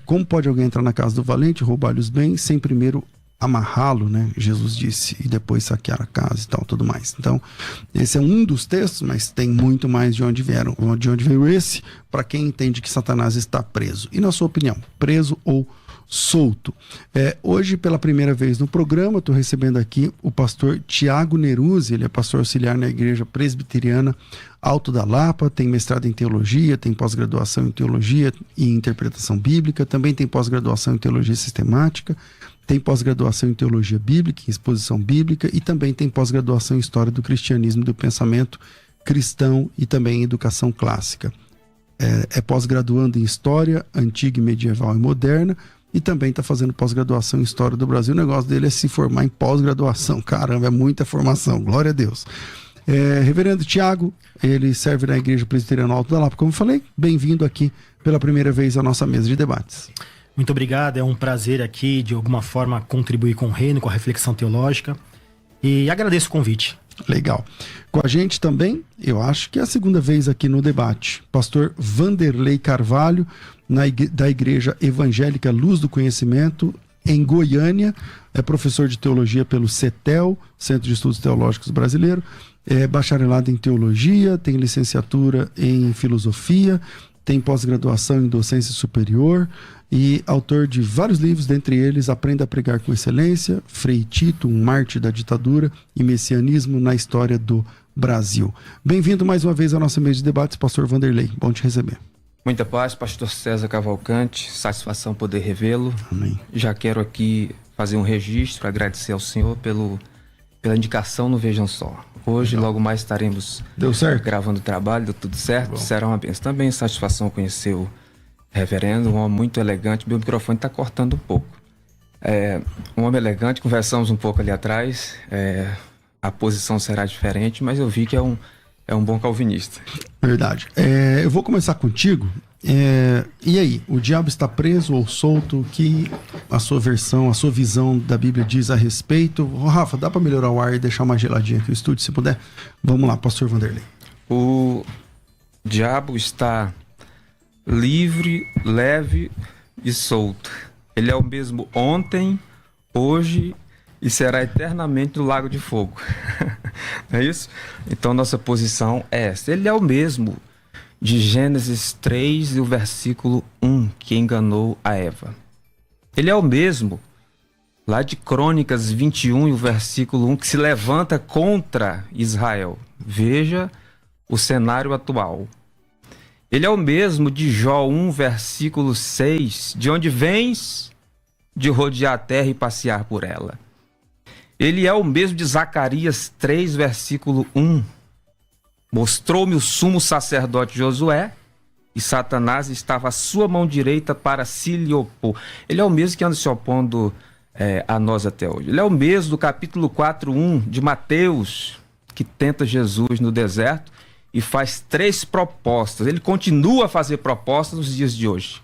Como pode alguém entrar na casa do valente, roubar-lhe os bens, sem primeiro amarrá-lo, né? Jesus disse, e depois saquear a casa e tal, tudo mais. Então, esse é um dos textos, mas tem muito mais de onde veio esse, para quem entende que Satanás está preso. E na sua opinião, preso ou solto? Hoje, pela primeira vez no programa, estou recebendo aqui o pastor Tiago Neruzzi. Ele é pastor auxiliar na Igreja Presbiteriana Alto da Lapa, tem mestrado em teologia, tem pós-graduação em teologia e interpretação bíblica, também tem pós-graduação em teologia sistemática, tem pós-graduação em teologia bíblica, em exposição bíblica, e também tem pós-graduação em história do cristianismo e do pensamento cristão, e também em educação clássica. É pós-graduando em história antiga, medieval e moderna, e também está fazendo pós-graduação em história do Brasil. O negócio dele é se formar em pós-graduação. Caramba, é muita formação, glória a Deus. Reverendo Tiago, ele serve na Igreja Presbiteriana Alto da Lapa, como eu falei. Bem-vindo aqui pela primeira vez à nossa mesa de debates. Muito obrigado, é um prazer aqui, de alguma forma, contribuir com o reino, com a reflexão teológica, e agradeço o convite. Legal. Com a gente também, eu acho que é a segunda vez aqui no debate, pastor Vanderlei Carvalho, da Igreja Evangélica Luz do Conhecimento, em Goiânia, é professor de teologia pelo CETEL, Centro de Estudos Teológicos Brasileiro, é bacharelado em teologia, tem licenciatura em filosofia, tem pós-graduação em docência superior e autor de vários livros, dentre eles Aprenda a Pregar com Excelência, Frei Tito, um mártir da ditadura, e Messianismo na História do Brasil. Bem-vindo mais uma vez à nossa mesa de debates, pastor Vanderlei. Bom te receber. Muita paz, pastor César Cavalcante, satisfação poder revê-lo. Amém. Já quero aqui fazer um registro, agradecer ao senhor pela indicação no Vejam Só. Hoje, legal, logo mais estaremos gravando o trabalho, deu tudo certo, será uma bênção. Também satisfação conhecer o reverendo, um homem muito elegante. Meu microfone está cortando um pouco. Um homem elegante, conversamos um pouco ali atrás, a posição será diferente, mas eu vi que é um bom calvinista. Verdade. Eu vou começar contigo. E aí, o diabo está preso ou solto? O que a sua versão, a sua visão da Bíblia diz a respeito? Rafa, dá para melhorar o ar e deixar mais geladinho aqui o estúdio, se puder? Vamos lá, pastor Vanderlei. O diabo está livre, leve e solto. Ele é o mesmo ontem, hoje e será eternamente no lago de fogo. Não é isso? Então nossa posição é essa. Ele é o mesmo de Gênesis 3 e o versículo 1, que enganou a Eva. Ele é o mesmo lá de Crônicas 21 e o versículo 1, que se levanta contra Israel. Veja o cenário atual. Ele é o mesmo de Jó 1, versículo 6, de onde vens de rodear a terra e passear por ela. Ele é o mesmo de Zacarias 3, versículo 1. Mostrou-me o sumo sacerdote Josué e Satanás estava à sua mão direita para se lhe opor. Ele é o mesmo que anda se opondo a nós até hoje. Ele é o mesmo do capítulo 4:1 de Mateus, que tenta Jesus no deserto e faz 3 propostas. Ele continua a fazer propostas nos dias de hoje.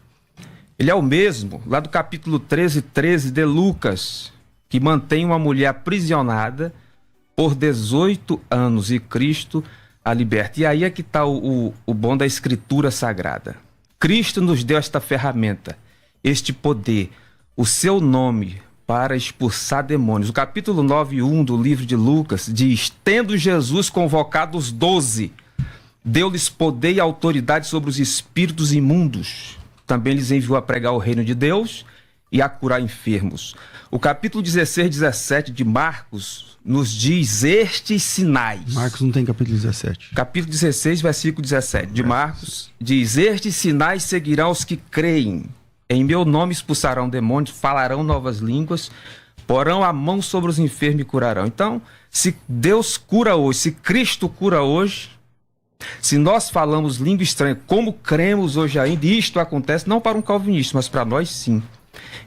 Ele é o mesmo lá do capítulo 13 de Lucas, que mantém uma mulher aprisionada por 18 anos e Cristo a liberta. E aí é que está o bom da Escritura Sagrada. Cristo nos deu esta ferramenta, este poder, o seu nome para expulsar demônios. O capítulo 9:1 do livro de Lucas diz: tendo Jesus convocado os 12, deu-lhes poder e autoridade sobre os espíritos imundos. Também lhes enviou a pregar o reino de Deus e a curar enfermos. O capítulo 16-17 de Marcos nos diz estes sinais. Marcos não tem capítulo 17. Capítulo 16, versículo 17 de Marcos diz: estes sinais seguirão os que creem. Em meu nome expulsarão demônios, falarão novas línguas, porão a mão sobre os enfermos e curarão. Então, se Deus cura hoje, se Cristo cura hoje, se nós falamos língua estranha, como cremos hoje ainda, e isto acontece não para um calvinista, mas para nós sim.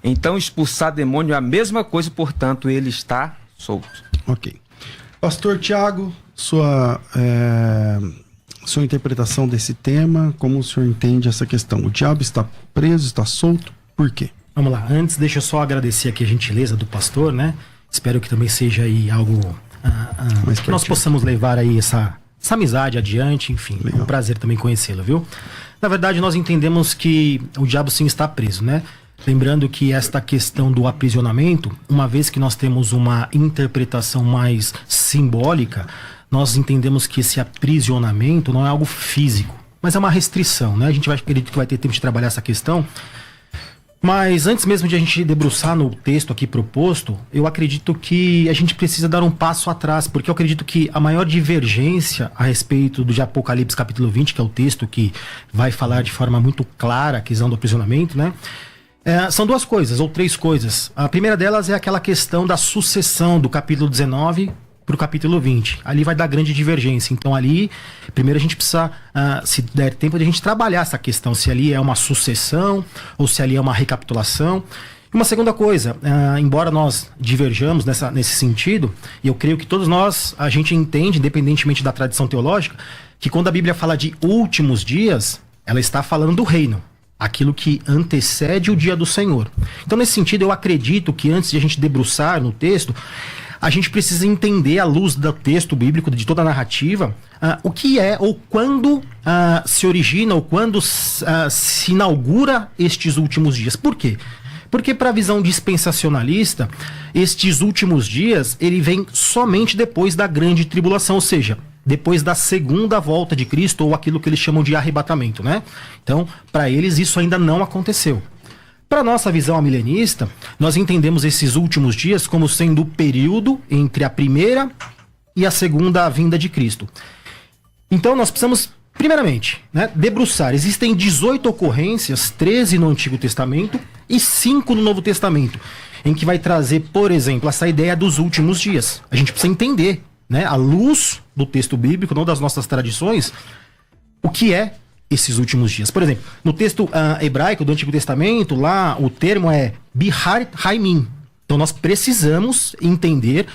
Então, expulsar demônio é a mesma coisa, portanto, ele está solto. Ok. Pastor Tiago, sua interpretação desse tema, como o senhor entende essa questão? O diabo está preso, está solto, por quê? Vamos lá, antes deixa eu só agradecer aqui a gentileza do pastor, né? Espero que também seja aí algo que nós possamos levar aí essa essa amizade adiante, enfim. Legal. É um prazer também conhecê-lo, viu? Na verdade, nós entendemos que o diabo sim está preso, né? Lembrando que esta questão do aprisionamento, uma vez que nós temos uma interpretação mais simbólica, nós entendemos que esse aprisionamento não é algo físico, mas é uma restrição, né? A gente acredito que vai ter tempo de trabalhar essa questão. Mas antes mesmo de a gente debruçar no texto aqui proposto, eu acredito que a gente precisa dar um passo atrás, porque eu acredito que a maior divergência a respeito do de Apocalipse capítulo 20, que é o texto que vai falar de forma muito clara a questão do aprisionamento, né? São duas coisas, ou três coisas. A primeira delas é aquela questão da sucessão do capítulo 19 para o capítulo 20. Ali vai dar grande divergência. Então ali, primeiro a gente precisa, se der tempo, de a gente trabalhar essa questão, se ali é uma sucessão ou se ali é uma recapitulação. E uma segunda coisa, embora nós diverjamos nesse sentido, e eu creio que todos nós, a gente entende, independentemente da tradição teológica, que quando a Bíblia fala de últimos dias, ela está falando do reino. Aquilo que antecede o dia do Senhor. Então, nesse sentido, eu acredito que antes de a gente debruçar no texto, a gente precisa entender, à luz do texto bíblico, de toda a narrativa, o que é ou quando se origina ou quando se inaugura estes últimos dias. Por quê? Porque para a visão dispensacionalista, estes últimos dias, ele vem somente depois da grande tribulação, ou seja, depois da segunda volta de Cristo, ou aquilo que eles chamam de arrebatamento, né? Então, para eles isso ainda não aconteceu. Para nossa visão amilenista, nós entendemos esses últimos dias como sendo o período entre a primeira e a segunda vinda de Cristo. Então, nós precisamos, primeiramente, né, debruçar. Existem 18 ocorrências, 13 no Antigo Testamento e 5 no Novo Testamento, em que vai trazer, por exemplo, essa ideia dos últimos dias. A gente precisa entender, né, à luz do texto bíblico, não das nossas tradições, o que é esses últimos dias. Por exemplo, no texto hebraico do Antigo Testamento, lá o termo é Bihar Haimim. Então nós precisamos entender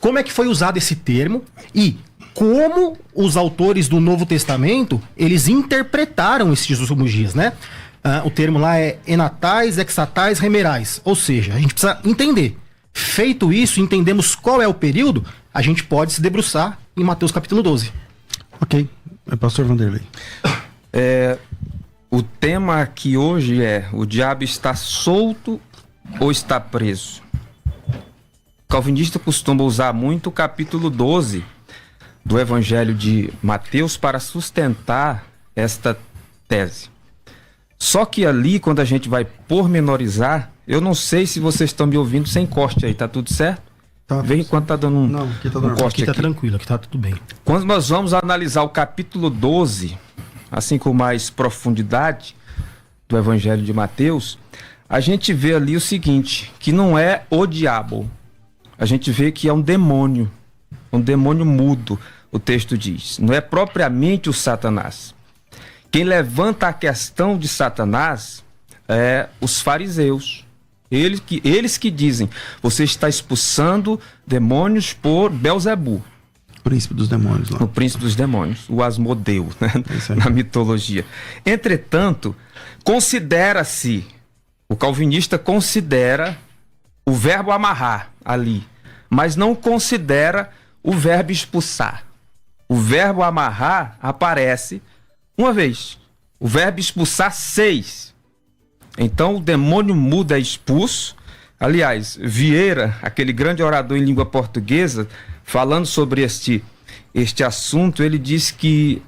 como é que foi usado esse termo e como os autores do Novo Testamento, eles interpretaram esses últimos dias, né? O termo lá é enatais, exatais, remerais. Ou seja, a gente precisa entender. Feito isso, entendemos qual é o período, a gente pode se debruçar em Mateus capítulo 12. Ok. Pastor Vanderlei. O tema aqui hoje é: o diabo está solto ou está preso? O calvinista costuma usar muito o capítulo 12 do Evangelho de Mateus para sustentar esta tese. Só que ali, quando a gente vai pormenorizar, eu não sei se vocês estão me ouvindo sem corte aí, tá tudo certo? Tá. Vem enquanto tá dando Não, aqui tá um corte Aqui tá aqui. tranquilo, aqui tá tudo bem. Quando nós vamos analisar o capítulo 12, assim com mais profundidade do Evangelho de Mateus, a gente vê ali o seguinte, que não é o diabo. A gente vê que é um demônio mudo, o texto diz. Não é propriamente o Satanás. Quem levanta a questão de Satanás é os fariseus. Eles que dizem, você está expulsando demônios por Belzebu. Príncipe dos demônios lá. O príncipe dos demônios, o Asmodeu, né? Na mitologia. Entretanto, o calvinista considera o verbo amarrar ali, mas não considera o verbo expulsar. O verbo amarrar aparece uma vez, o verbo expulsar 6. Então o demônio mudo é expulso. Aliás, Vieira, aquele grande orador em língua portuguesa, falando sobre este assunto, ele diz que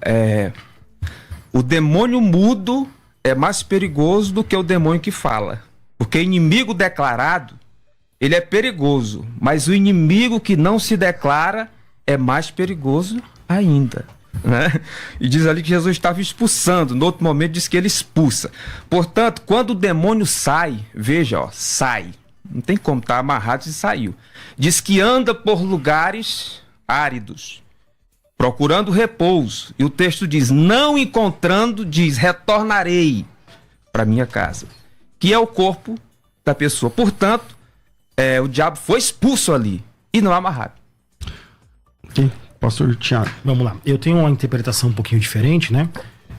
o demônio mudo é mais perigoso do que o demônio que fala. Porque inimigo declarado, ele é perigoso, mas o inimigo que não se declara é mais perigoso ainda. Né? E diz ali que Jesus estava expulsando, no outro momento diz que ele expulsa. Portanto, quando o demônio sai, veja, sai. Não tem como, estar amarrado e saiu. Diz que anda por lugares áridos, procurando repouso. E o texto diz, não encontrando, diz, retornarei para minha casa. Que é o corpo da pessoa. Portanto, o diabo foi expulso ali e não amarrado. Ok. Pastor Tiago. Vamos lá. Eu tenho uma interpretação um pouquinho diferente, né?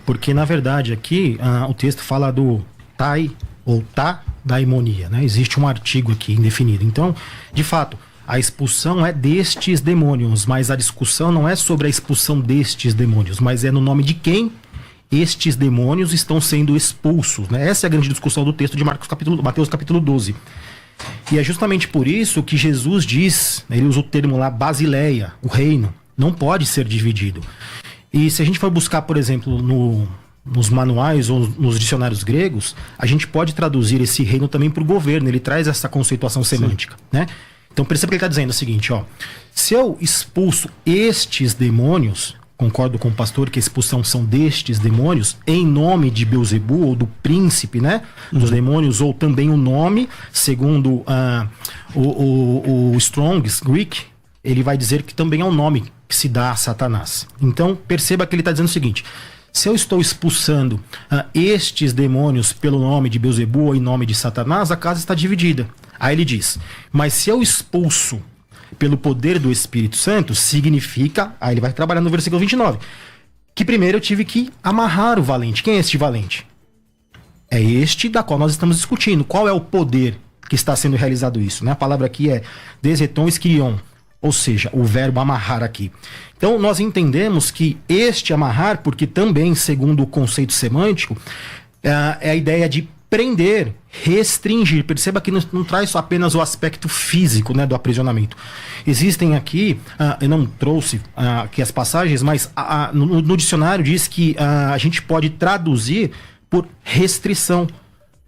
Porque, na verdade, aqui o texto fala do tai ou tá daimonia, né? Existe um artigo aqui indefinido. Então, de fato, a expulsão é destes demônios, mas a discussão não é sobre a expulsão destes demônios, mas é no nome de quem estes demônios estão sendo expulsos, né? Essa é a grande discussão do texto de Mateus capítulo 12. E é justamente por isso que Jesus diz, ele usa o termo lá, basileia, o reino, não pode ser dividido. E se a gente for buscar, por exemplo, nos manuais ou nos dicionários gregos, a gente pode traduzir esse reino também para o governo, ele traz essa conceituação semântica, né? Então perceba que ele está dizendo o seguinte, ó, se eu expulso estes demônios, concordo com o pastor que a expulsão são destes demônios, em nome de Beelzebu, ou do príncipe, né, dos demônios, ou também o nome, segundo o Strong's Greek, ele vai dizer que também é um nome que se dá a Satanás. Então perceba que ele está dizendo o seguinte, se eu estou expulsando estes demônios pelo nome de Beelzebu ou em nome de Satanás, a casa está dividida. Aí ele diz, mas se eu expulso pelo poder do Espírito Santo, significa, aí ele vai trabalhar no versículo 29, que primeiro eu tive que amarrar o valente. Quem é este valente? É este da qual nós estamos discutindo. Qual é o poder que está sendo realizado isso? Né? A palavra aqui é deseton esquirion, ou seja, o verbo amarrar aqui. Então nós entendemos que este amarrar, porque também, segundo o conceito semântico, é a ideia de prender, restringir. Perceba que não traz apenas o aspecto físico, né, do aprisionamento. Existem aqui, eu não trouxe aqui as passagens, mas no dicionário diz que a gente pode traduzir por restrição,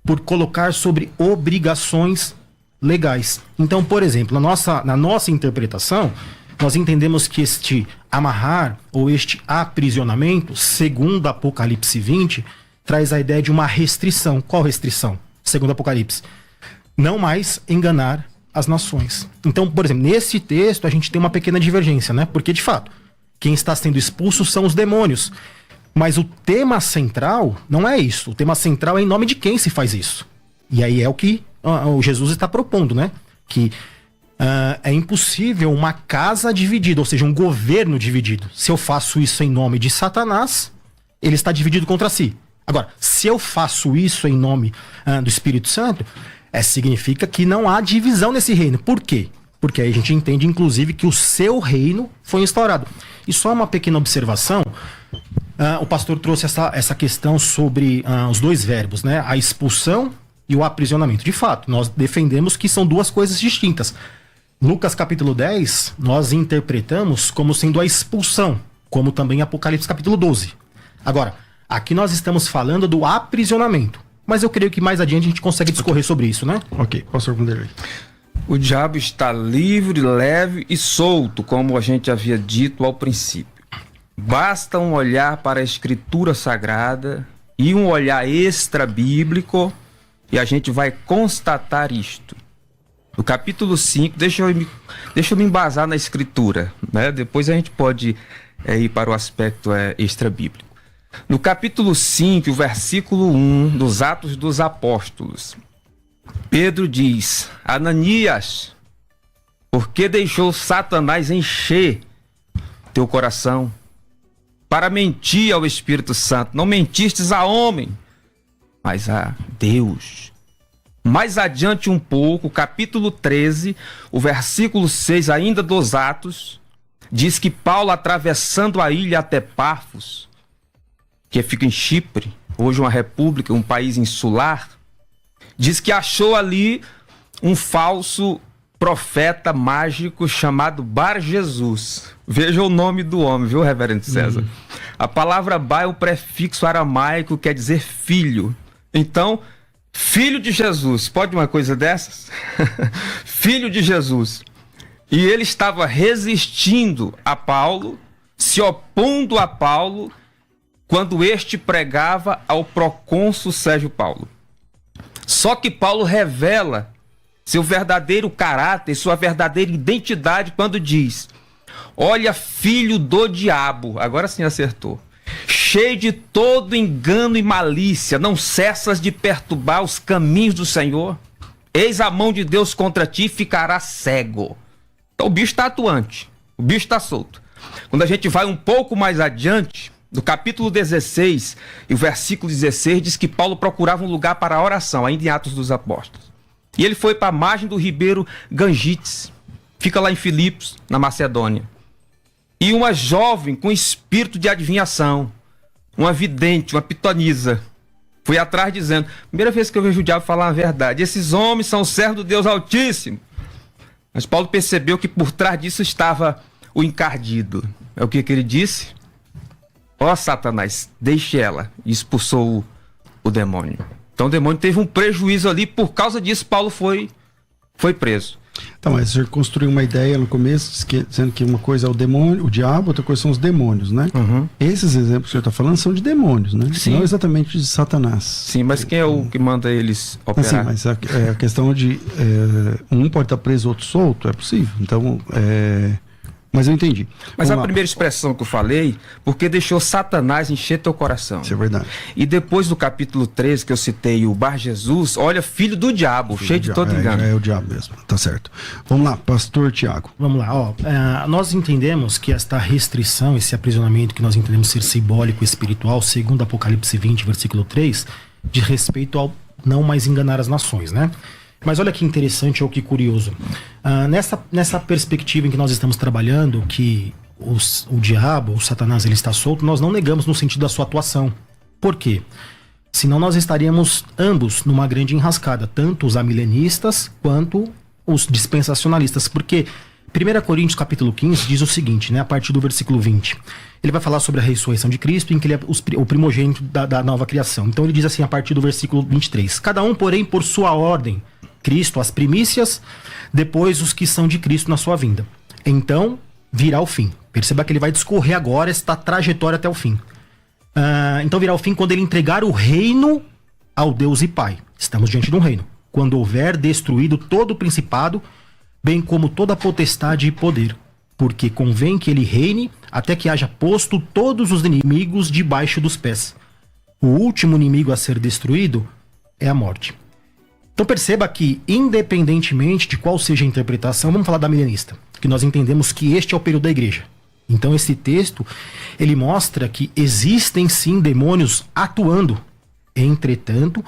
por colocar sobre obrigações legais. Então, por exemplo, na nossa interpretação, nós entendemos que este amarrar ou este aprisionamento, segundo Apocalipse 20, traz a ideia de uma restrição. Qual restrição? Segundo Apocalipse. Não mais enganar as nações. Então, por exemplo, nesse texto a gente tem uma pequena divergência, né? Porque, de fato, quem está sendo expulso são os demônios. Mas o tema central não é isso. O tema central é em nome de quem se faz isso. E aí é o que o Jesus está propondo, né? Que é impossível uma casa dividida, ou seja, um governo dividido. Se eu faço isso em nome de Satanás, ele está dividido contra si. Agora, se eu faço isso em nome do Espírito Santo, significa que não há divisão nesse reino. Por quê? Porque aí a gente entende, inclusive, que o seu reino foi instaurado. E só uma pequena observação, o pastor trouxe essa questão sobre os dois verbos, né? A expulsão e o aprisionamento. De fato, nós defendemos que são duas coisas distintas. Lucas capítulo 10, nós interpretamos como sendo a expulsão, como também Apocalipse capítulo 12. Agora, aqui nós estamos falando do aprisionamento. Mas eu creio que mais adiante a gente consegue discorrer sobre isso, né? Ok, pastor Vanderlei. O diabo está livre, leve e solto, como a gente havia dito ao princípio. Basta um olhar para a Escritura Sagrada e um olhar extra-bíblico e a gente vai constatar isto. No capítulo 5, deixa eu me embasar na Escritura, né? Depois a gente pode ir para o aspecto extra-bíblico. No capítulo 5, versículo 1 dos Atos dos Apóstolos, Pedro diz: Ananias, por que deixou Satanás encher teu coração para mentir ao Espírito Santo? Não mentistes a homem, mas a Deus. Mais adiante um pouco, capítulo 13, o versículo 6 ainda dos Atos, diz que Paulo, atravessando a ilha até Pafos, que fica em Chipre, hoje uma república, um país insular, diz que achou ali um falso profeta mágico chamado Bar Jesus. Veja o nome do homem, viu, reverendo César? A palavra Bar é o prefixo aramaico, quer dizer filho. Então, filho de Jesus, pode uma coisa dessas? Filho de Jesus. E ele estava resistindo a Paulo, se opondo a Paulo, quando este pregava ao procônsul Sérgio Paulo. Só que Paulo revela seu verdadeiro caráter, sua verdadeira identidade quando diz: olha, filho do diabo, agora sim acertou, cheio de todo engano e malícia, não cessas de perturbar os caminhos do Senhor? Eis a mão de Deus contra ti, ficará cego. Então o bicho está atuante, o bicho está solto. Quando a gente vai um pouco mais adiante, no capítulo 16 e o versículo 16 diz que Paulo procurava um lugar para a oração, ainda em Atos dos Apóstolos. E ele foi para a margem do ribeiro Gangites. fica lá em Filipos, na Macedônia. E uma jovem com espírito de adivinhação, uma vidente, uma pitonisa, foi atrás dizendo, primeira vez que eu vejo o diabo falar a verdade, esses homens são servos do Deus Altíssimo. Mas Paulo percebeu que por trás disso estava o encardido. É o que ele disse? Ó Satanás, deixe ela. E expulsou o demônio. Então o demônio teve um prejuízo ali, por causa disso Paulo foi preso. Então, mas você construiu uma ideia no começo, dizendo que uma coisa é o demônio, o diabo, outra coisa são os demônios, né? Uhum. Esses exemplos que você está falando são de demônios, né? Sim. Não exatamente de Satanás. Sim, mas quem é o que manda eles operar? Sim, mas a questão de um pode estar preso, outro solto, é possível. Então, mas eu entendi. Mas Vamos lá. primeira expressão que eu falei, porque deixou Satanás encher teu coração. Isso é verdade. E depois do capítulo 13, que eu citei o Bar Jesus, olha, filho do diabo, cheio de todo engano. É o diabo mesmo, tá certo. Vamos lá, pastor Tiago. Vamos lá, nós entendemos que esta restrição, esse aprisionamento que nós entendemos ser simbólico e espiritual, segundo Apocalipse 20, versículo 3, diz respeito ao não mais enganar as nações, né? Mas olha que interessante ou que curioso. Nessa perspectiva em que nós estamos trabalhando, que o diabo, o Satanás, ele está solto, nós não negamos no sentido da sua atuação. Por quê? Senão nós estaríamos ambos numa grande enrascada, tanto os amilenistas quanto os dispensacionalistas. Porque 1 Coríntios capítulo 15 diz o seguinte, né, a partir do versículo 20. Ele vai falar sobre a ressurreição de Cristo, em que ele é o primogênito da nova criação. Então ele diz assim, a partir do versículo 23. Cada um, porém, por sua ordem, Cristo, as primícias, depois os que são de Cristo na sua vinda. Então virá o fim. Perceba que ele vai discorrer agora esta trajetória até o fim. Então virá o fim quando ele entregar o reino ao Deus e Pai. Estamos diante de um reino. Quando houver destruído todo o principado, bem como toda a potestade e poder. Porque convém que ele reine até que haja posto todos os inimigos debaixo dos pés. O último inimigo a ser destruído é a morte. Então perceba que, independentemente de qual seja a interpretação, vamos falar da milenista, que nós entendemos que este é o período da igreja. Então esse texto, ele mostra que existem sim demônios atuando. Entretanto,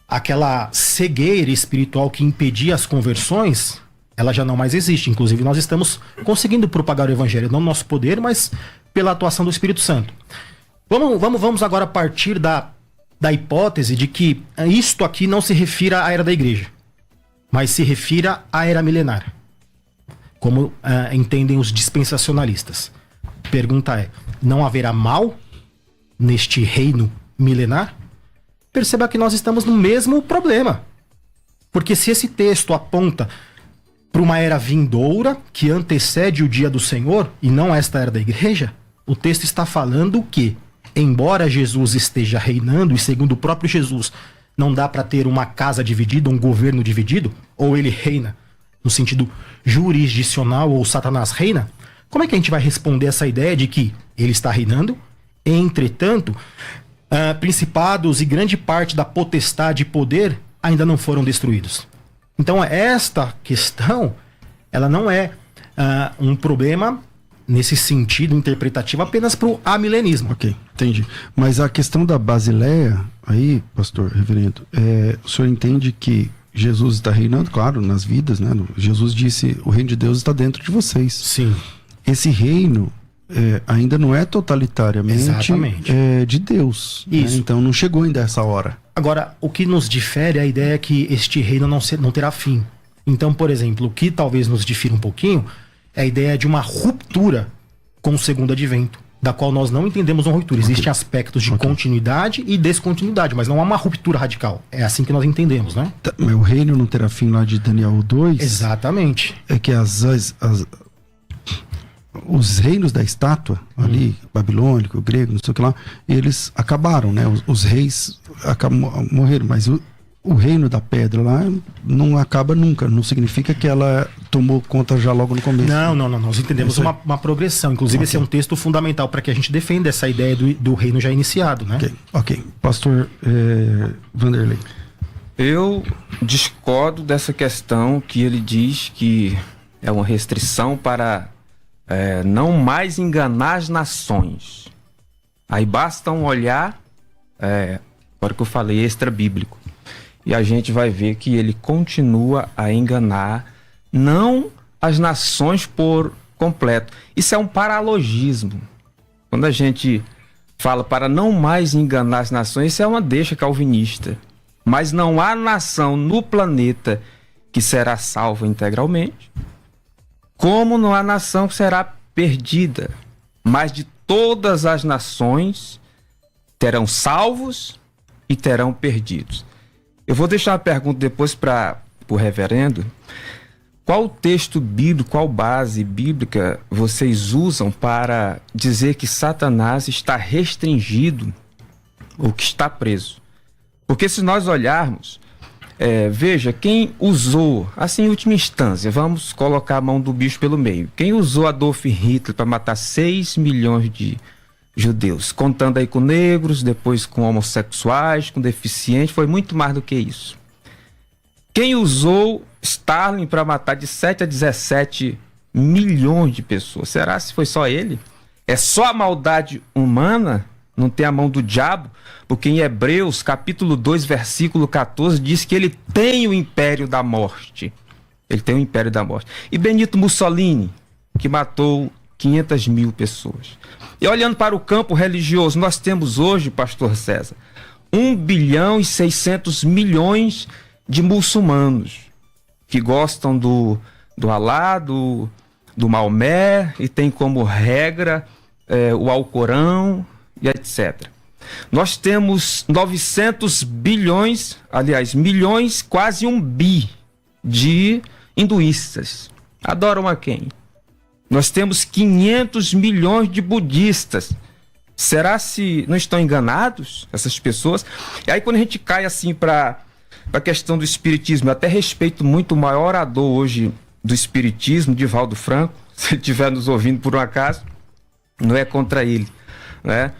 aquela cegueira espiritual que impedia as conversões, ela já não mais existe. Inclusive nós estamos conseguindo propagar o evangelho, não no nosso poder, mas pela atuação do Espírito Santo. Vamos agora partir da hipótese de que isto aqui não se refira à era da igreja, mas se refira à era milenar, como entendem os dispensacionalistas. Pergunta é, não haverá mal neste reino milenar? Perceba que nós estamos no mesmo problema, porque se esse texto aponta para uma era vindoura que antecede o dia do Senhor e não esta era da igreja, o texto está falando que, embora Jesus esteja reinando, e segundo o próprio Jesus, não dá para ter uma casa dividida, um governo dividido, ou ele reina no sentido jurisdicional, ou Satanás reina, como é que a gente vai responder essa ideia de que ele está reinando? Entretanto, principados e grande parte da potestade e poder ainda não foram destruídos. Então esta questão, ela não é um problema nesse sentido interpretativo apenas para o amilenismo. Ok, entendi. Mas a questão da Basileia, aí, pastor, reverendo, o senhor entende que Jesus está reinando, claro, nas vidas, né? Jesus disse, o reino de Deus está dentro de vocês. Sim. Esse reino ainda não é totalitariamente de Deus. Isso. Né? Então não chegou ainda essa hora. Agora, o que nos difere é a ideia que este reino não terá fim. Então, por exemplo, o que talvez nos difira um pouquinho é a ideia de uma ruptura com o segundo advento, da qual nós não entendemos uma ruptura. Existem aspectos de continuidade e descontinuidade, mas não há uma ruptura radical. É assim que nós entendemos, né? Mas o reino não terá fim lá de Daniel 2? Exatamente. É que os reinos da estátua, ali, babilônico, grego, não sei o que lá, eles acabaram, né? Os reis morreram, mas o reino da pedra lá não acaba nunca. Não significa que ela tomou conta já logo no começo. Não. Nós entendemos uma progressão. Inclusive, esse é um texto fundamental para que a gente defenda essa ideia do reino já iniciado, né? Ok. Pastor Vanderlei. Eu discordo dessa questão que ele diz que é uma restrição para não mais enganar as nações. Aí basta um olhar, agora que eu falei, extra-bíblico. E a gente vai ver que ele continua a enganar, não as nações por completo. Isso é um paralogismo. Quando a gente fala para não mais enganar as nações, isso é uma deixa calvinista. Mas não há nação no planeta que será salva integralmente, como não há nação que será perdida. Mas de todas as nações terão salvos e terão perdidos. Eu vou deixar uma pergunta depois para o reverendo. Qual texto bíblico, qual base bíblica vocês usam para dizer que Satanás está restringido ou que está preso? Porque se nós olharmos, veja, quem usou, assim em última instância, vamos colocar a mão do bicho pelo meio, quem usou Adolf Hitler para matar 6 milhões de judeus, contando aí com negros, depois com homossexuais, com deficientes, foi muito mais do que isso. Quem usou Stalin para matar de 7 a 17 milhões de pessoas? Será se foi só ele? É só a maldade humana? Não tem a mão do diabo? Porque em Hebreus, capítulo 2, versículo 14, diz que ele tem o império da morte. Ele tem o império da morte. E Benito Mussolini, que matou 500 mil pessoas. E olhando para o campo religioso, nós temos hoje, pastor César, 1 bilhão e 600 milhões de muçulmanos que gostam do Alá, do Maomé, e tem como regra o Alcorão e etc. Nós temos 900 bilhões, aliás, milhões, quase 1 bi de hinduístas. Adoram a quem? Nós temos 500 milhões de budistas. Será se não estão enganados essas pessoas? E aí quando a gente cai assim para a questão do espiritismo, eu até respeito muito o maior orador hoje do espiritismo, Divaldo Franco, se ele estiver nos ouvindo por um acaso, não é contra ele, né?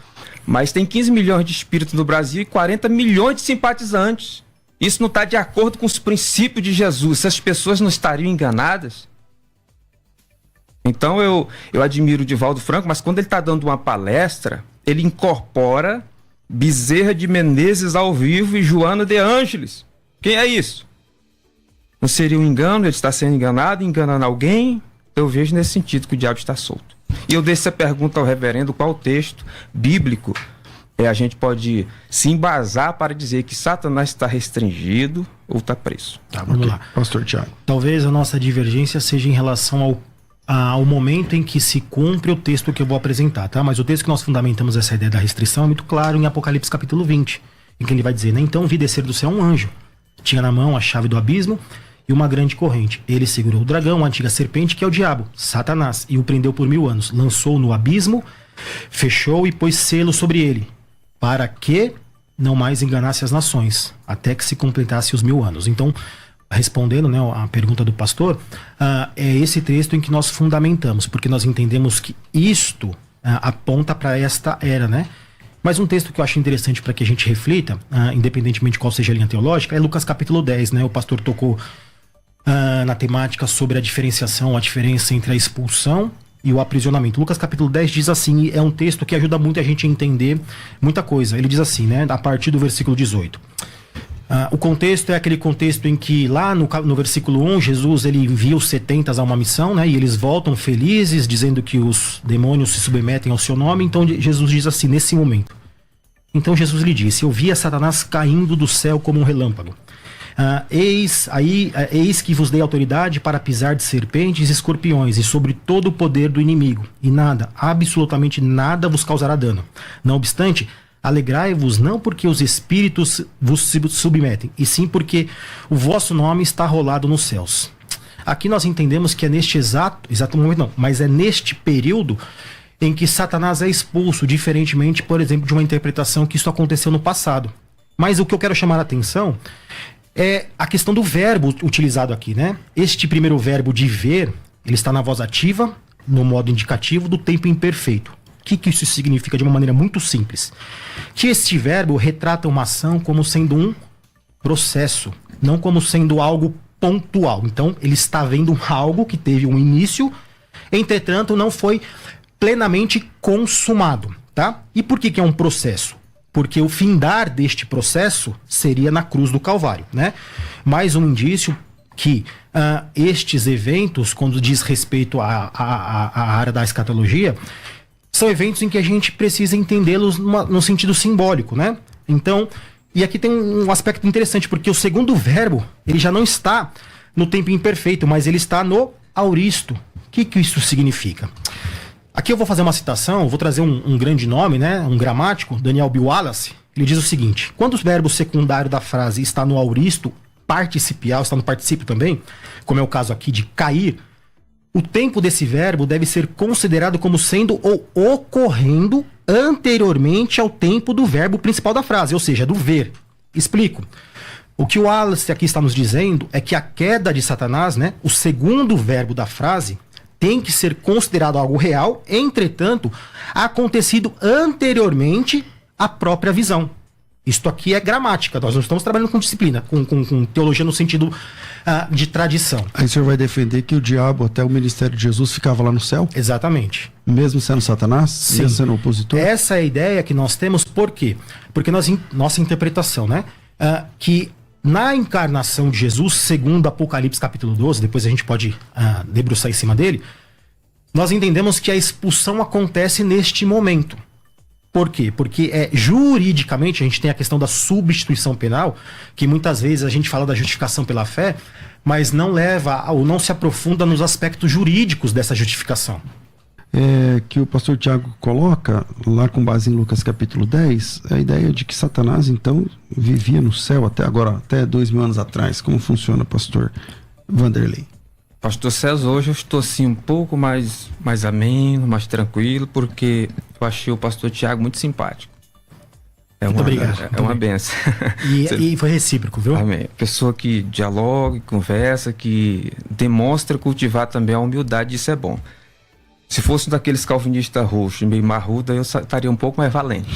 Mas tem 15 milhões de espíritos no Brasil e 40 milhões de simpatizantes. Isso não está de acordo com os princípios de Jesus. Essas pessoas não estariam enganadas? Então eu admiro o Divaldo Franco, mas quando ele está dando uma palestra, ele incorpora Bezerra de Menezes ao vivo e Joana de Ângeles. Quem é isso? Não seria um engano? Ele está sendo enganado, enganando alguém? Eu vejo nesse sentido que o diabo está solto. E eu deixo essa pergunta ao reverendo: qual texto bíblico a gente pode se embasar para dizer que Satanás está restringido ou está preso? Tá, vamos lá. Pastor Tiago. Talvez a nossa divergência seja em relação ao momento em que se cumpre o texto que eu vou apresentar, tá? Mas o texto que nós fundamentamos essa ideia da restrição é muito claro em Apocalipse capítulo 20, em que ele vai dizer, né? Então vi descer do céu um anjo, tinha na mão a chave do abismo e uma grande corrente. Ele segurou o dragão, a antiga serpente, que é o diabo, Satanás, e o prendeu por 1000 anos. Lançou no abismo, fechou e pôs selo sobre ele, para que não mais enganasse as nações, até que se completasse os 1000 anos. Então, respondendo, né, a pergunta do pastor, é esse texto em que nós fundamentamos, porque nós entendemos que isto aponta para esta era, né? Mas um texto que eu acho interessante para que a gente reflita, independentemente de qual seja a linha teológica, é Lucas capítulo 10, né? O pastor tocou na temática sobre a diferença entre a expulsão e o aprisionamento. Lucas capítulo 10 diz assim, e é um texto que ajuda muito a gente a entender muita coisa. Ele diz assim, né, a partir do versículo 18. O contexto é aquele contexto em que lá no versículo 1, Jesus ele envia os 70 a uma missão, né, e eles voltam felizes, dizendo que os demônios se submetem ao seu nome. Então Jesus diz assim, nesse momento. Então Jesus lhe disse, eu via Satanás caindo do céu como um relâmpago. Eis que vos dei autoridade para pisar de serpentes e escorpiões e sobre todo o poder do inimigo, e nada, absolutamente nada vos causará dano. Não obstante, alegrai-vos não porque os espíritos vos submetem, e sim porque o vosso nome está rolado nos céus. Aqui nós entendemos que é neste exato momento não, mas é neste período em que Satanás é expulso, diferentemente, por exemplo, de uma interpretação que isso aconteceu no passado. Mas o que eu quero chamar a atenção é a questão do verbo utilizado aqui, né? Este primeiro verbo de ver, ele está na voz ativa, no modo indicativo do tempo imperfeito. O que isso significa de uma maneira muito simples? Que este verbo retrata uma ação como sendo um processo, não como sendo algo pontual. Então, ele está vendo algo que teve um início, entretanto, não foi plenamente consumado, tá? E por que é um processo? Porque o findar deste processo seria na cruz do Calvário, né? Mais um indício que estes eventos, quando diz respeito à área da escatologia, são eventos em que a gente precisa entendê-los no sentido simbólico, né? Então, e aqui tem um aspecto interessante, porque o segundo verbo, ele já não está no tempo imperfeito, mas ele está no auristo. O que isso significa? Aqui eu vou fazer uma citação, vou trazer um grande nome, né? Um gramático, Daniel B. Wallace. Ele diz o seguinte: quando o verbo secundário da frase está no auristo participial, está no particípio também, como é o caso aqui de cair, o tempo desse verbo deve ser considerado como sendo ou ocorrendo anteriormente ao tempo do verbo principal da frase, ou seja, do ver. Explico. O que o Wallace aqui está nos dizendo é que a queda de Satanás, né, o segundo verbo da frase, tem que ser considerado algo real, entretanto, acontecido anteriormente à própria visão. Isto aqui é gramática, nós não estamos trabalhando com disciplina, com teologia no sentido de tradição. Aí o senhor vai defender que o diabo, até o ministério de Jesus, ficava lá no céu? Exatamente. Mesmo sendo Satanás? Sim. Mesmo sendo opositor? Essa é a ideia que nós temos, por quê? Porque nossa interpretação, né? Que na encarnação de Jesus, segundo Apocalipse capítulo 12, depois a gente pode debruçar em cima dele, nós entendemos que a expulsão acontece neste momento. Por quê? Porque juridicamente a gente tem a questão da substituição penal, que muitas vezes a gente fala da justificação pela fé, mas não leva ou não se aprofunda nos aspectos jurídicos dessa justificação. Que o pastor Tiago coloca, lá com base em Lucas capítulo 10, a ideia de que Satanás, então, vivia no céu até agora, até 2000 anos atrás. Como funciona, pastor Vanderlei? Pastor César, hoje eu estou assim um pouco mais ameno, mais tranquilo, porque eu achei o pastor Tiago muito simpático. Muito obrigado. É uma benção. E foi recíproco, viu? Amém. Pessoa que dialoga, conversa, que demonstra cultivar também a humildade, isso é bom. Se fosse um daqueles calvinistas roxos, meio marruda, eu estaria um pouco mais valente.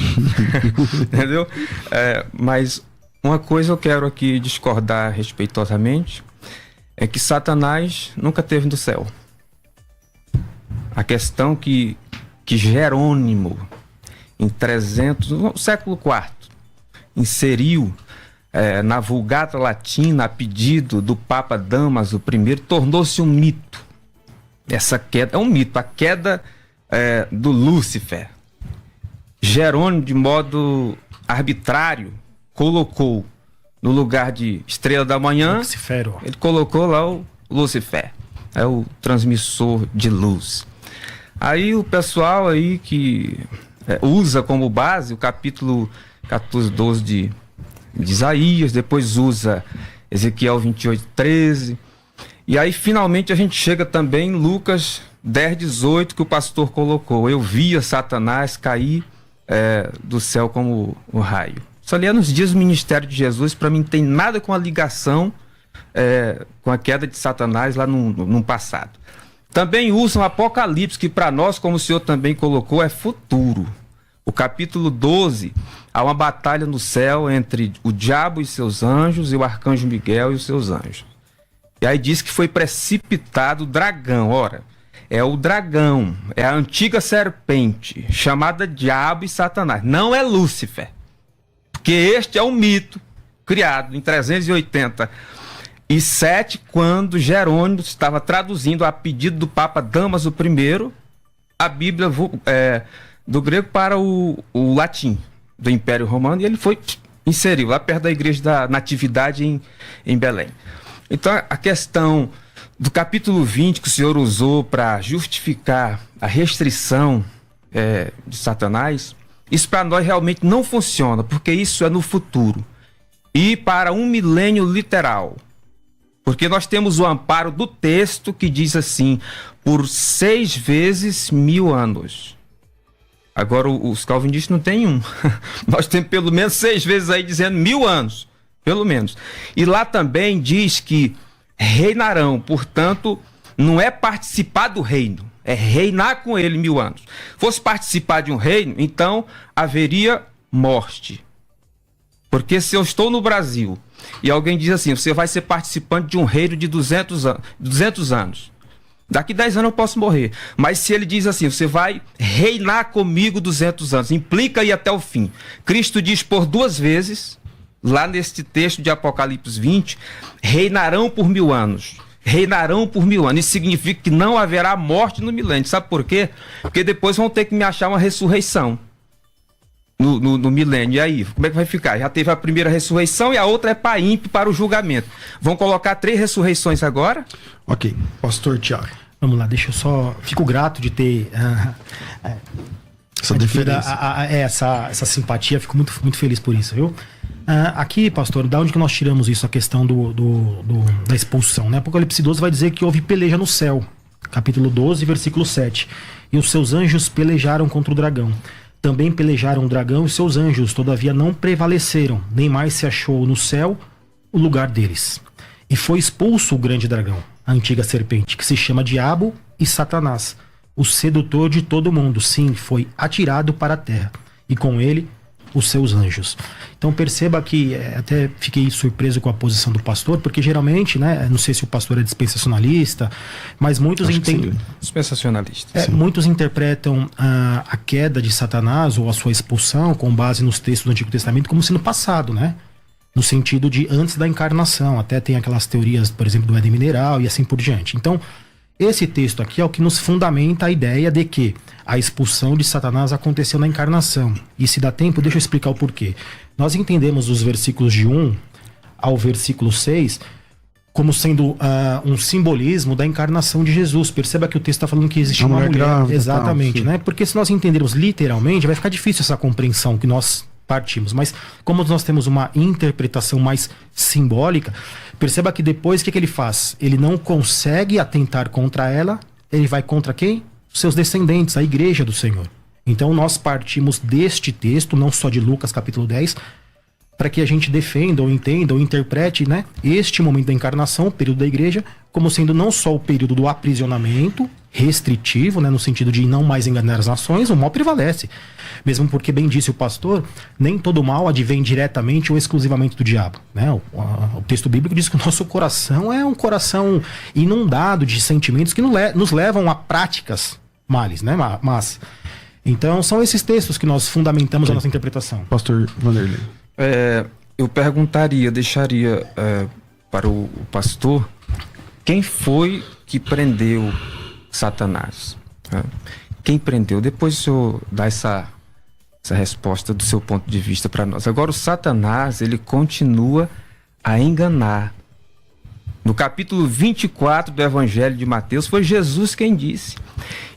Entendeu? Mas uma coisa eu quero aqui discordar respeitosamente, é que Satanás nunca esteve no céu. A questão que Jerônimo, no século IV, inseriu na Vulgata Latina, a pedido do Papa Damaso I, tornou-se um mito. Essa queda é um mito, a queda do Lúcifer. Jerônimo, de modo arbitrário, colocou no lugar de estrela da manhã, Lucifero. Ele colocou lá o Lúcifer, é o transmissor de luz. Aí o pessoal aí que usa como base o capítulo 14, 12 de Isaías, depois usa Ezequiel 28, 13. E aí finalmente a gente chega também em Lucas 10, 18, que o pastor colocou: eu via Satanás cair do céu como o raio. Isso ali é nos dias do ministério de Jesus, para mim não tem nada com a ligação com a queda de Satanás lá no passado. Também usam Apocalipse, que para nós, como o senhor também colocou, é futuro. O capítulo 12, há uma batalha no céu entre o diabo e seus anjos e o arcanjo Miguel e os seus anjos. E aí diz que foi precipitado o dragão. Ora, é o dragão, é a antiga serpente, chamada Diabo e Satanás. Não é Lúcifer. Porque este é um mito criado em 387, quando Jerônimo estava traduzindo a pedido do Papa Damaso I a Bíblia do grego para o latim do Império Romano, e ele inseriu lá perto da Igreja da Natividade em Belém. Então a questão do capítulo 20 que o senhor usou para justificar a restrição de Satanás, isso para nós realmente não funciona, porque isso é no futuro e para um milênio literal. Porque nós temos o amparo do texto que diz assim: por 6 vezes 1000 anos. Agora os calvinistas não tem um. Nós temos pelo menos 6 vezes aí dizendo 1000 anos. Pelo menos. E lá também diz que reinarão. Portanto, não é participar do reino. É reinar com ele 1000 anos. Fosse participar de um reino, então haveria morte. Porque se eu estou no Brasil e alguém diz assim: você vai ser participante de um reino de 200 anos. Daqui 10 anos eu posso morrer. Mas se ele diz assim: você vai reinar comigo 200 anos, implica ir até o fim. Cristo diz por 2 vezes lá neste texto de Apocalipse 20, reinarão por 1000 anos. Reinarão por 1000 anos. Isso significa que não haverá morte no milênio. Sabe por quê? Porque depois vão ter que me achar uma ressurreição no milênio. E aí, como é que vai ficar? Já teve a primeira ressurreição e a outra é para ímpio, para o julgamento. Vão colocar 3 ressurreições agora? Ok. Pastor Tiago. Vamos lá, deixa eu só... Fico grato de ter... Essa diferença. Essa simpatia, fico muito, muito feliz por isso, viu? Aqui, pastor, da onde que nós tiramos isso, a questão da expulsão, né? Apocalipse 12 vai dizer que houve peleja no céu, capítulo 12, versículo 7. E os seus anjos pelejaram contra o dragão. Também pelejaram o dragão e seus anjos, todavia não prevaleceram, nem mais se achou no céu o lugar deles. E foi expulso o grande dragão, a antiga serpente, que se chama Diabo e Satanás, o sedutor de todo mundo. Sim, foi atirado para a terra, e com ele os seus anjos. Então perceba que até fiquei surpreso com a posição do pastor, porque geralmente, né, não sei se o pastor é dispensacionalista, mas muitos entendem. Dispensacionalista. Muitos interpretam a queda de Satanás ou a sua expulsão com base nos textos do Antigo Testamento como sendo passado, né? No sentido de antes da encarnação. Até tem aquelas teorias, por exemplo, do Éden mineral e assim por diante. Então, esse texto aqui é o que nos fundamenta a ideia de que a expulsão de Satanás aconteceu na encarnação. E se dá tempo, deixa eu explicar o porquê. Nós entendemos os versículos de 1 ao versículo 6 como sendo um simbolismo da encarnação de Jesus. Perceba que o texto está falando que existe uma mulher. Grávida, exatamente, né? Porque se nós entendermos literalmente, vai ficar difícil essa compreensão que nós partimos. Mas como nós temos uma interpretação mais simbólica, perceba que depois o que ele faz? Ele não consegue atentar contra ela, ele vai contra quem? Os seus descendentes, a igreja do Senhor. Então nós partimos deste texto, não só de Lucas capítulo 10, para que a gente defenda ou entenda ou interprete, né, este momento da encarnação, o período da igreja, como sendo não só o período do aprisionamento restritivo, né, no sentido de não mais enganar as nações, o mal prevalece. Mesmo porque, bem disse o pastor, nem todo mal advém diretamente ou exclusivamente do diabo, né? O texto bíblico diz que o nosso coração é um coração inundado de sentimentos que nos levam a práticas males, né? Mas então são esses textos que nós fundamentamos a nossa interpretação. Pastor Vanderlei. Eu perguntaria, deixaria para o pastor, quem foi que prendeu Satanás? Quem prendeu? Depois o senhor dá essa resposta do seu ponto de vista para nós. Agora, o Satanás, ele continua a enganar. No capítulo 24 do Evangelho de Mateus, foi Jesus quem disse.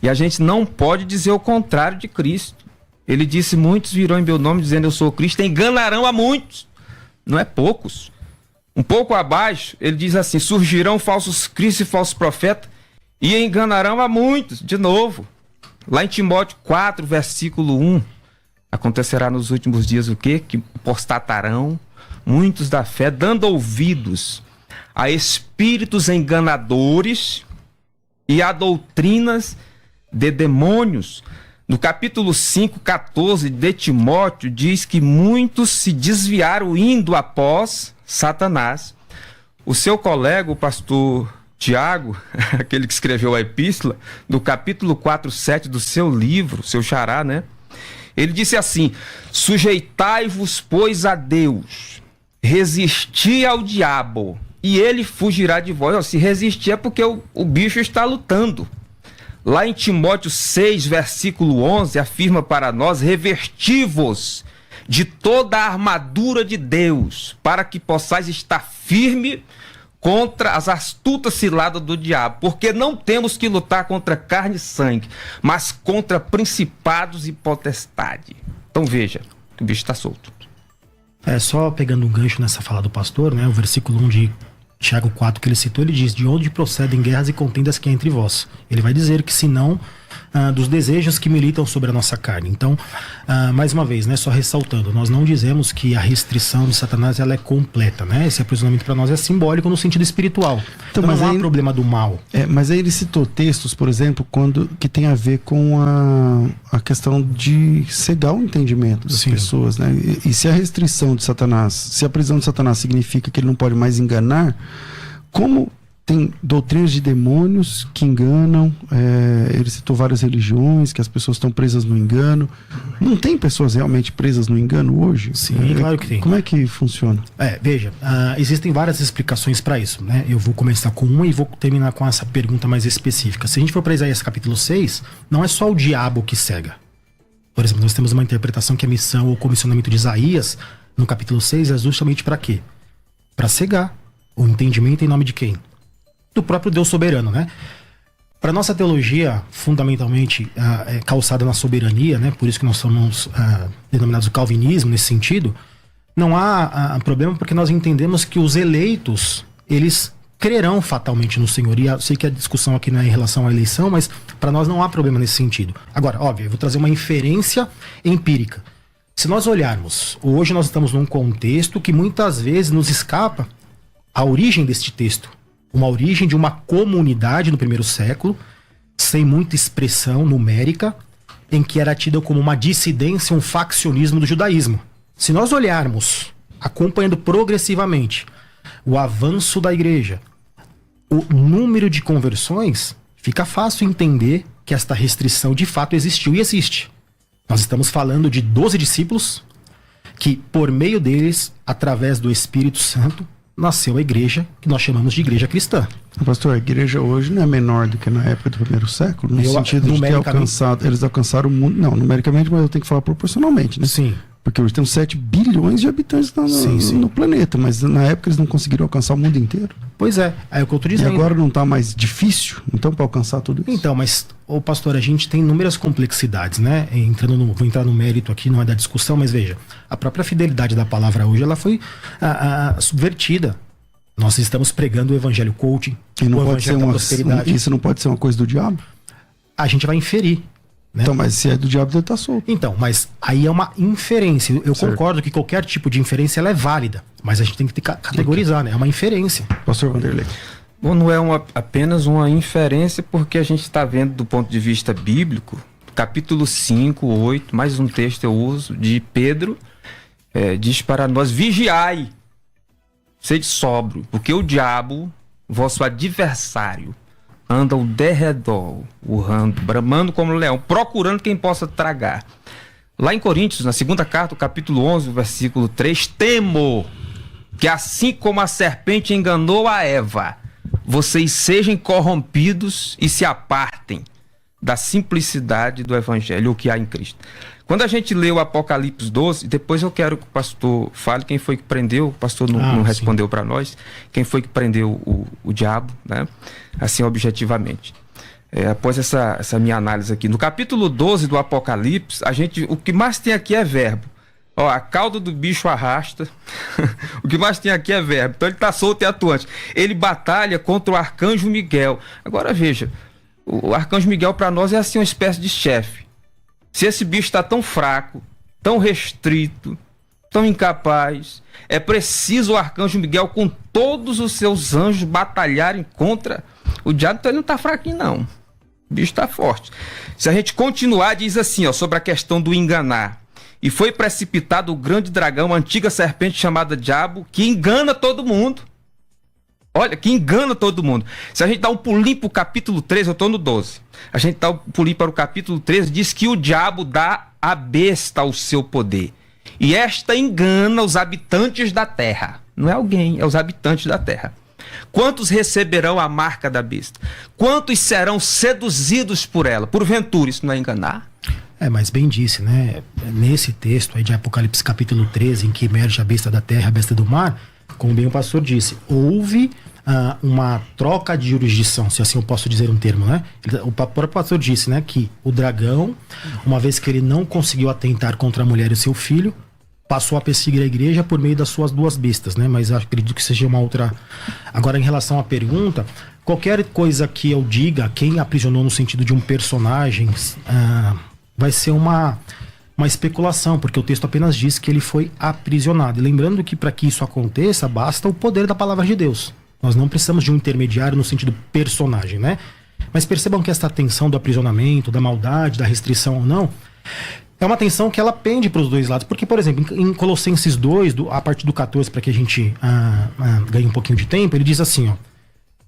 E a gente não pode dizer o contrário de Cristo. Ele disse: muitos virão em meu nome dizendo eu sou o Cristo, enganarão a muitos. Não é poucos. Um pouco abaixo, ele diz assim: surgirão falsos cristos e falsos profetas e enganarão a muitos. De novo, lá em Timóteo 4, versículo 1, acontecerá nos últimos dias o quê? Que apostatarão muitos da fé, dando ouvidos a espíritos enganadores e a doutrinas de demônios. No capítulo 5, 14 de Timóteo, diz que muitos se desviaram indo após Satanás. O seu colega, o pastor Tiago, aquele que escreveu a epístola, no capítulo 4, 7 do seu livro, seu xará, né? Ele disse assim: sujeitai-vos, pois, a Deus, resisti ao diabo, e ele fugirá de vós. Se resistir é porque o bicho está lutando. Lá em Timóteo 6, versículo 11, afirma para nós: revesti-vos de toda a armadura de Deus, para que possais estar firme contra as astutas ciladas do diabo, porque não temos que lutar contra carne e sangue, mas contra principados e potestade. Então veja, o bicho está solto. Só pegando um gancho nessa fala do pastor, né, o versículo 1 de Tiago 4 que ele citou, ele diz: de onde procedem guerras e contendas que há entre vós. Ele vai dizer que senão dos desejos que militam sobre a nossa carne. Então, mais uma vez, né, só ressaltando, nós não dizemos que a restrição de Satanás ela é completa, né? Esse aprisionamento para nós é simbólico no sentido espiritual. Então mas não há problema do mal. Mas aí ele citou textos, por exemplo, que tem a ver com a questão de cegar o entendimento das pessoas, né? E se a restrição de Satanás, se a prisão de Satanás significa que ele não pode mais enganar, como tem doutrinas de demônios que enganam, ele citou várias religiões, que as pessoas estão presas no engano. Não tem pessoas realmente presas no engano hoje? Sim, claro que tem. Como é que funciona? Veja, existem várias explicações para isso, né? Eu vou começar com uma e vou terminar com essa pergunta mais específica. Se a gente for para Isaías capítulo 6, não é só o diabo que cega. Por exemplo, nós temos uma interpretação que a missão ou comissionamento de Isaías, no capítulo 6, é justamente para quê? Para cegar o entendimento em nome de quem? Do próprio Deus soberano, né? Para nossa teologia, fundamentalmente calçada na soberania, né? Por isso que nós somos denominados o calvinismo nesse sentido, não há problema, porque nós entendemos que os eleitos, eles crerão fatalmente no Senhor. E eu sei que a discussão aqui não é em relação à eleição, mas para nós não há problema nesse sentido. Agora, óbvio, eu vou trazer uma inferência empírica. Se nós olharmos, hoje nós estamos num contexto que muitas vezes nos escapa a origem deste texto. Uma origem de uma comunidade no primeiro século, sem muita expressão numérica, em que era tida como uma dissidência, um faccionismo do judaísmo. Se nós olharmos, acompanhando progressivamente o avanço da igreja, o número de conversões, fica fácil entender que esta restrição de fato existiu e existe. Nós estamos falando de 12 discípulos que, por meio deles, através do Espírito Santo, nasceu a igreja, que nós chamamos de igreja cristã. Pastor, a igreja hoje não é menor do que na época do primeiro século, no sentido de ter alcançado, eles alcançaram o mundo, não, numericamente, mas eu tenho que falar proporcionalmente, né? Sim. Porque hoje tem 7 bilhões de habitantes no planeta, mas na época eles não conseguiram alcançar o mundo inteiro. Pois é o que eu tô dizendo. E agora não está mais difícil, então, para alcançar tudo isso? Então, mas, pastor, a gente tem inúmeras complexidades, né? Vou entrar no mérito aqui, não é da discussão, mas veja, a própria fidelidade da palavra hoje, ela foi subvertida. Nós estamos pregando o evangelho coaching, e não o pode evangelho ser da prosperidade. Isso não pode ser uma coisa do diabo? A gente vai inferir. Né? Então, mas se é do diabo, ele tá solto. Então, mas aí é uma inferência. Eu concordo que qualquer tipo de inferência ela é válida, mas a gente tem que categorizar, né? É uma inferência. Pastor Vanderlei. Bom, não é apenas uma inferência, porque a gente está vendo do ponto de vista bíblico, capítulo 5, 8, mais um texto eu uso, de Pedro, diz para nós: vigiai, sede sóbrio, porque o diabo, vosso adversário, anda ao derredor, urrando, bramando como leão, procurando quem possa tragar. Lá em Coríntios, na segunda carta, capítulo 11, versículo 3, temo que assim como a serpente enganou a Eva, vocês sejam corrompidos e se apartem da simplicidade do evangelho, o que há em Cristo. Quando a gente lê o Apocalipse 12, depois eu quero que o pastor fale quem foi que prendeu, o pastor não respondeu para nós, quem foi que prendeu o diabo, né? Assim, objetivamente. Após essa minha análise aqui, no capítulo 12 do Apocalipse, o que mais tem aqui é verbo. A cauda do bicho arrasta, o que mais tem aqui é verbo, então ele está solto e atuante. Ele batalha contra o arcanjo Miguel. Agora veja, o arcanjo Miguel para nós é assim uma espécie de chefe. Se esse bicho está tão fraco, tão restrito, tão incapaz, é preciso o arcanjo Miguel com todos os seus anjos batalharem contra o diabo, então ele não está fraquinho não. O bicho está forte. Se a gente continuar, diz assim, sobre a questão do enganar. E foi precipitado o grande dragão, a antiga serpente chamada Diabo, que engana todo mundo. Olha, que engana todo mundo. Se a gente dá um pulinho para o capítulo 13, eu estou no 12. A gente dá um pulinho para o capítulo 13, diz que o diabo dá à besta o seu poder. E esta engana os habitantes da terra. Não é alguém, é os habitantes da terra. Quantos receberão a marca da besta? Quantos serão seduzidos por ela? Porventura, isso não é enganar? Mas bem disse, né? Nesse texto aí de Apocalipse capítulo 13, em que emerge a besta da terra, a besta do mar, como bem o pastor disse, houve uma troca de jurisdição, se assim eu posso dizer um termo, né? O próprio pastor disse, né, que o dragão, uma vez que ele não conseguiu atentar contra a mulher e seu filho, passou a perseguir a igreja por meio das suas duas bestas, né? Mas acredito que seja uma outra... Agora, em relação à pergunta, qualquer coisa que eu diga, quem aprisionou no sentido de um personagem... vai ser uma especulação, porque o texto apenas diz que ele foi aprisionado. E lembrando que para que isso aconteça, basta o poder da palavra de Deus. Nós não precisamos de um intermediário no sentido personagem, né? Mas percebam que esta tensão do aprisionamento, da maldade, da restrição ou não, é uma tensão que ela pende para os dois lados. Porque, por exemplo, em Colossenses 2, a partir do 14, para que a gente ganhe um pouquinho de tempo, ele diz assim,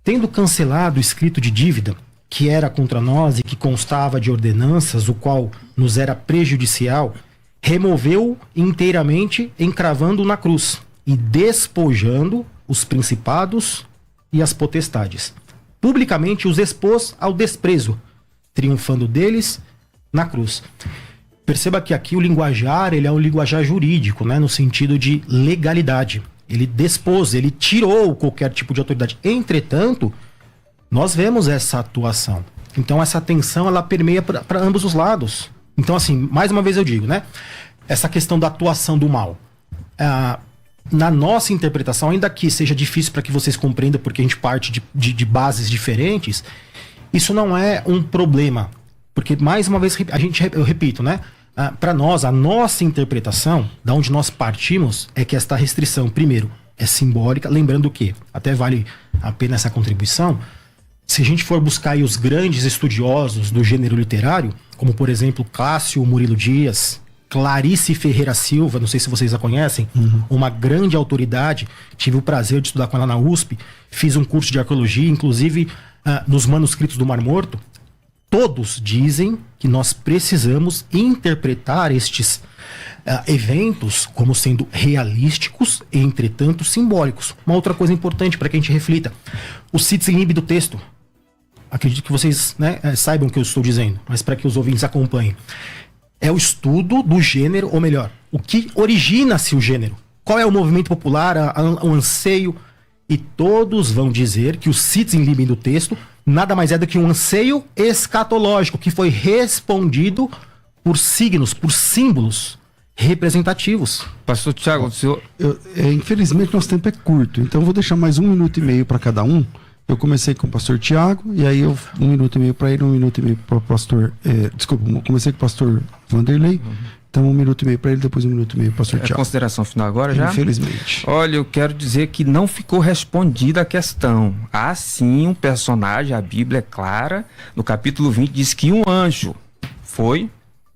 tendo cancelado o escrito de dívida que era contra nós e que constava de ordenanças, o qual nos era prejudicial, removeu inteiramente, encravando na cruz e despojando os principados e as potestades. Publicamente os expôs ao desprezo, triunfando deles na cruz. Perceba que aqui o linguajar, ele é um linguajar jurídico, né, no sentido de legalidade. Ele despôs, ele tirou qualquer tipo de autoridade. Entretanto, nós vemos essa atuação. Então essa tensão, ela permeia para ambos os lados. Então, assim, mais uma vez eu digo, né, essa questão da atuação do mal. Na nossa interpretação, ainda que seja difícil para que vocês compreendam, porque a gente parte de bases diferentes, isso não é um problema. Porque, mais uma vez, eu repito, né? Para nós, a nossa interpretação, da onde nós partimos, é que esta restrição, primeiro, é simbólica. Lembrando que, até vale a pena essa contribuição, se a gente for buscar aí os grandes estudiosos do gênero literário, como, por exemplo, Cássio Murilo Dias, Clarice Ferreira Silva, não sei se vocês a conhecem, uma grande autoridade, tive o prazer de estudar com ela na USP, fiz um curso de arqueologia, inclusive nos manuscritos do Mar Morto. Todos dizem que nós precisamos interpretar estes eventos como sendo realísticos e, entretanto, simbólicos. Uma outra coisa importante para que a gente reflita, o cits in limbe do texto. Acredito que vocês, né, saibam o que eu estou dizendo, mas para que os ouvintes acompanhem. É o estudo do gênero, ou melhor, o que origina-se o gênero. Qual é o movimento popular, o anseio. E todos vão dizer que o cits in limbe do texto nada mais é do que um anseio escatológico que foi respondido por signos, por símbolos representativos. Pastor Tiago, o senhor... Infelizmente, nosso tempo é curto, então eu vou deixar mais 1 minuto e meio para cada um. Eu comecei com o pastor Tiago, e aí 1 minuto e meio para ele, 1 minuto e meio para o pastor... desculpa, eu comecei com o pastor Vanderlei, então 1 minuto e meio para ele, depois 1 minuto e meio para o pastor Tiago. Consideração final agora já? Infelizmente. Olha, eu quero dizer que não ficou respondida a questão. Há sim um personagem, a Bíblia é clara, no capítulo 20 diz que um anjo foi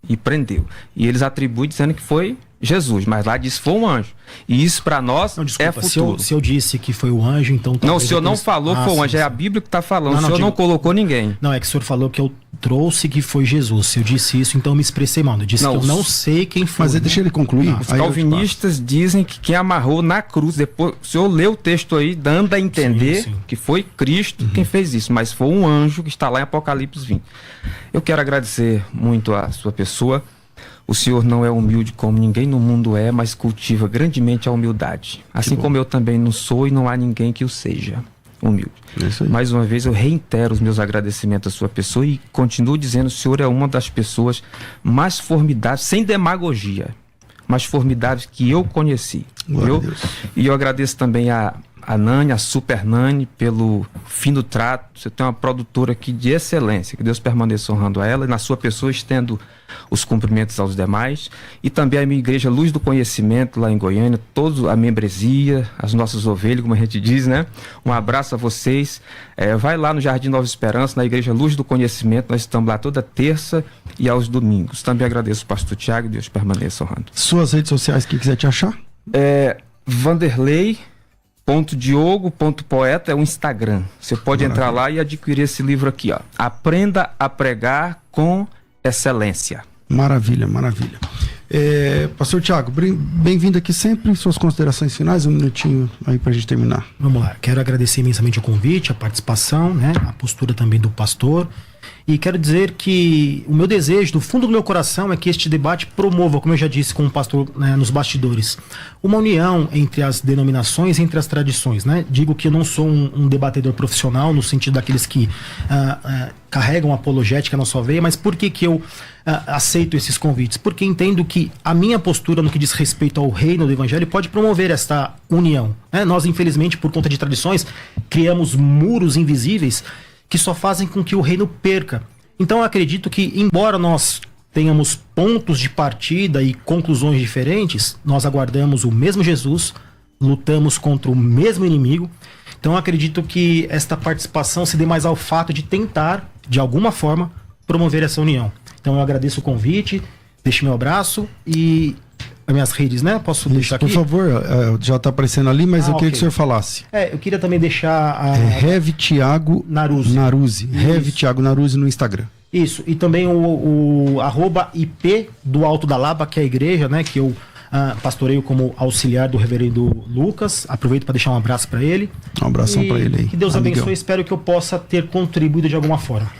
e prendeu. E eles atribuem dizendo que foi Jesus, mas lá diz que foi um anjo. E isso para nós é futuro. Se eu disse que foi o anjo, então... Não, o senhor não falou que foi um anjo, é a Bíblia que está falando. O senhor não colocou ninguém. Não, é que o senhor falou que eu trouxe que foi Jesus. Se eu disse isso, então eu me expressei mal. Eu disse que eu não sei quem foi. Mas deixa ele concluir. Os calvinistas dizem que quem amarrou na cruz, depois o senhor leu o texto aí, dando a entender que foi Cristo quem fez isso, mas foi um anjo que está lá em Apocalipse 20. Eu quero agradecer muito a sua pessoa. O senhor não é humilde como ninguém no mundo é, mas cultiva grandemente a humildade. Assim como eu também não sou e não há ninguém que o seja humilde. Mais uma vez eu reitero os meus agradecimentos à sua pessoa e continuo dizendo, o senhor é uma das pessoas mais formidáveis, sem demagogia, mais formidáveis que eu conheci. E eu agradeço também a Nani, a Super Nani, pelo fim do trato. Você tem uma produtora aqui de excelência, que Deus permaneça honrando a ela e na sua pessoa estendo os cumprimentos aos demais. E também a minha igreja Luz do Conhecimento lá em Goiânia, toda a membresia, as nossas ovelhas, como a gente diz, né? Um abraço a vocês. Vai lá no Jardim Nova Esperança, na igreja Luz do Conhecimento, nós estamos lá toda terça e aos domingos. Também agradeço o pastor Tiago e Deus permaneça honrando. Suas redes sociais, quem quiser te achar? Vanderlei.diogo.poeta é o Instagram. Você pode entrar lá e adquirir esse livro aqui, ó. Aprenda a pregar com excelência. Maravilha, maravilha. Pastor Tiago, bem-vindo aqui sempre. Suas considerações finais, 1 minutinho aí pra gente terminar. Vamos lá. Quero agradecer imensamente o convite, a participação, né? A postura também do pastor. E quero dizer que o meu desejo, do fundo do meu coração, é que este debate promova, como eu já disse com o pastor, né, nos bastidores, uma união entre as denominações, entre as tradições, né? Digo que eu não sou um debatedor profissional, no sentido daqueles que carregam apologética na sua veia, mas por que eu aceito esses convites? Porque entendo que a minha postura no que diz respeito ao reino do evangelho pode promover esta união, né? Nós, infelizmente, por conta de tradições, criamos muros invisíveis que só fazem com que o reino perca. Então eu acredito que, embora nós tenhamos pontos de partida e conclusões diferentes, nós aguardamos o mesmo Jesus, lutamos contra o mesmo inimigo. Então eu acredito que esta participação se dê mais ao fato de tentar, de alguma forma, promover essa união. Então eu agradeço o convite, deixo meu abraço e as minhas redes, né? Posso deixar aqui? Por favor, já está aparecendo ali, mas eu queria que o senhor falasse. Eu queria também deixar Rev Thiago Naruzzi. Rev Thiago Naruzzi no Instagram. Isso, e também o @IP do Alto da Lapa, que é a igreja, né? Que eu pastoreio como auxiliar do reverendo Lucas. Aproveito para deixar um abraço para ele. Um abração para ele aí. Que Deus abençoe. Espero que eu possa ter contribuído de alguma forma.